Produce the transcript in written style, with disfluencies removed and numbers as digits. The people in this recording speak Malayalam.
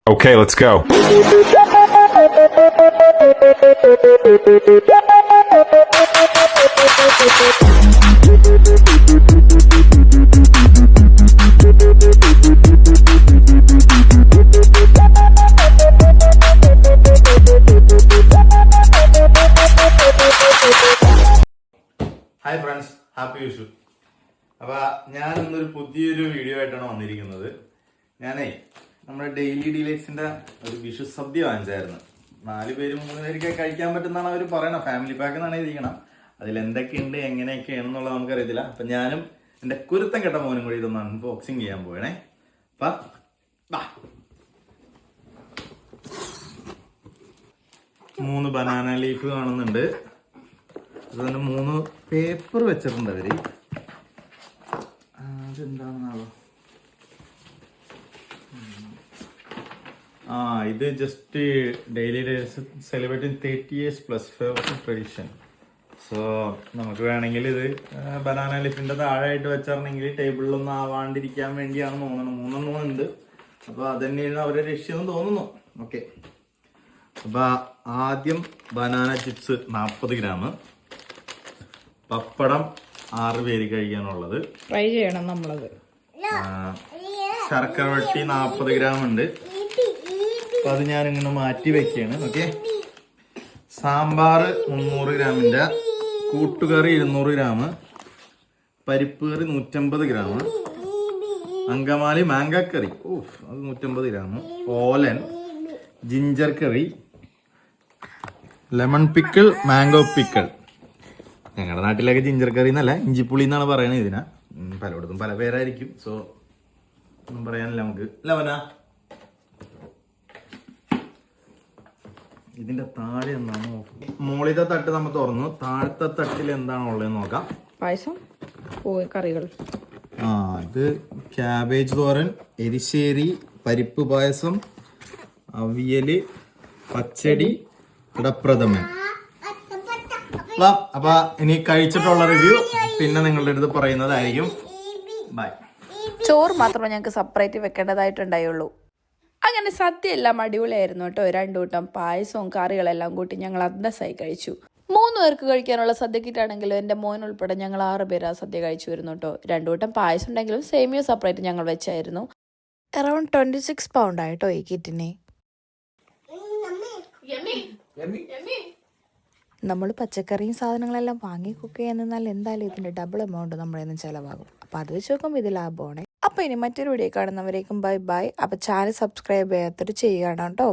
Okay, let's go. Hi friends, happy Vishu. അപ്പോൾ ഞാൻ ഇന്നൊരു പുതിയൊരു വീഡിയോ ആയിട്ടാണ് വന്നിരിക്കുന്നത്. ഞാനേ നമ്മുടെ ഡെയിലി ഡീലേഴ്സിൻ്റെ ഒരു വിഷു സദ്യ വാങ്ങിച്ചായിരുന്നു. 4 പേര് 3 പേരൊക്കെ കഴിക്കാൻ പറ്റുന്നതാണ് അവർ പറയണം. ഫാമിലി പാക്ക് എന്നാണ് എഴുതിക്കണം. അതിലെന്തൊക്കെയുണ്ട് എങ്ങനെയൊക്കെയാണെന്നുള്ളത് നമുക്കറിയത്തില്ല. അപ്പം ഞാനും എൻ്റെ കുരുത്തം കെട്ട മോനും കൂടി ഇതൊന്ന് അൺബോക്സിങ് ചെയ്യാൻ പോയണേ. അപ്പം 3 ബനാന ലീഫ് കാണുന്നുണ്ട്. അതുപോലെ 3 പേപ്പർ വെച്ചിട്ടുണ്ട് അവര്. അതെന്താണെന്നാവോ? ഇത് just daily celebrating 30 years plus tradition. So നമുക്ക് വേണമെങ്കിൽ ഇത് ബനാന ലീഫിന്റെ താഴെയായിട്ട് വെച്ചിട്ടുണ്ടെങ്കിൽ ടേബിളിലൊന്നും ആവാണ്ടിരിക്കാൻ വേണ്ടിയാണ് തോന്നുന്നത്. 3 ഉണ്ട്. അപ്പോൾ അതന്നെയാണ് അവരെ ലക്ഷ്യം തോന്നുന്നു. ഓക്കെ, അപ്പോൾ ആദ്യം ബനാന ചിപ്സ് 40 ഗ്രാം, പപ്പടം 6 പേര് കഴിക്കാനുള്ളത്, ഫ്രൈ ചെയ്യണം നമ്മളത്. ശർക്കര വട്ടി 40 ഗ്രാം ഉണ്ട്. അപ്പൊ അത് ഞാനിങ്ങനെ മാറ്റി വെക്കുകയാണ്. ഓക്കെ, സാമ്പാർ 300 ഗ്രാമിന്റെ, കൂട്ടുകറി 200 ഗ്രാം, പരിപ്പ് കറി 150 ഗ്രാം, അങ്കമാലി മാങ്ക കറി അത് 150 ഗ്രാം, ഓലൻ, ജിഞ്ചർ കറി, ലെമൺ പിക്കിൾ, മാംഗോ പിക്കിൾ. ഞങ്ങളുടെ നാട്ടിലൊക്കെ ജിഞ്ചർ കറി എന്നല്ല ഇഞ്ചിപ്പുളി എന്നാണ് പറയുന്നത്. ഇതിനാ പലയിടത്തും പല പേരായിരിക്കും. സോ ഒന്നും പറയാനില്ല നമുക്ക്. ലവന, ഇതിന്റെ താഴെ എന്താണ് നോക്കാം. മുകളിലത്തെ തട്ട് നമ്മൾ തുറന്നു. താഴത്തെ തട്ടിൽ എന്താണ് ഉള്ളതെന്ന് നോക്കാം. പായസം, കറികൾ. ഇത് ക്യാബേജ് തോരൻ, എരിശ്ശേരി, പരിപ്പ് പായസം, അവിയല്, പച്ചടി, ഇടപ്രഥമൻ. അപ്പൊ ഇനി കഴിച്ചിട്ടുള്ള റിവ്യൂ പിന്നെ നിങ്ങളുടെ അടുത്ത് പറയുന്നതായിരിക്കും. ബൈ. ചോറ് മാത്രമേ ഞങ്ങൾക്ക് സെപ്പറേറ്റ് വെക്കേണ്ടതായിട്ടുണ്ടായുള്ളൂ. അങ്ങനെ സദ്യ എല്ലാം അടിപൊളിയായിരുന്നു കേട്ടോ. 2 കൂട്ടം പായസവും കറികളെല്ലാം കൂട്ടി ഞങ്ങൾ അന്തസ്സായി കഴിച്ചു. 3 പേർക്ക് കഴിക്കാനുള്ള സദ്യ കിട്ടാണെങ്കിലും എൻ്റെ മോൻ ഉൾപ്പെടെ ഞങ്ങൾ 6 പേര് ആ സദ്യ കഴിച്ചു വരുന്നു കേട്ടോ. 2 കൂട്ടം പായസം ഉണ്ടെങ്കിലും സേമിയ സെപ്പറേറ്റ് ഞങ്ങൾ വെച്ചായിരുന്നു. അറൌണ്ട് 26 പൗണ്ട് ആയിട്ടോ ഈ കിറ്റിനെ. നമ്മൾ പച്ചക്കറിയും സാധനങ്ങളെല്ലാം വാങ്ങി കുക്ക് ചെയ്യുന്നാൽ എന്തായാലും ഇതിൻ്റെ ഡബിൾ എമൗണ്ട് നമ്മുടെ നിന്ന് ചിലവാകും. അപ്പോൾ അത് വെച്ച് നോക്കുമ്പോൾ ഇത് ലാഭമാണ്. അപ്പോൾ ഇനി മറ്റൊരു വീഡിയോ കാണുന്നവരേക്കും ബൈ ബൈ. അപ്പോൾ ചാനൽ സബ്സ്ക്രൈബ് ചെയ്യാത്തൊരു ചെയ്യുകയാണ് കേട്ടോ.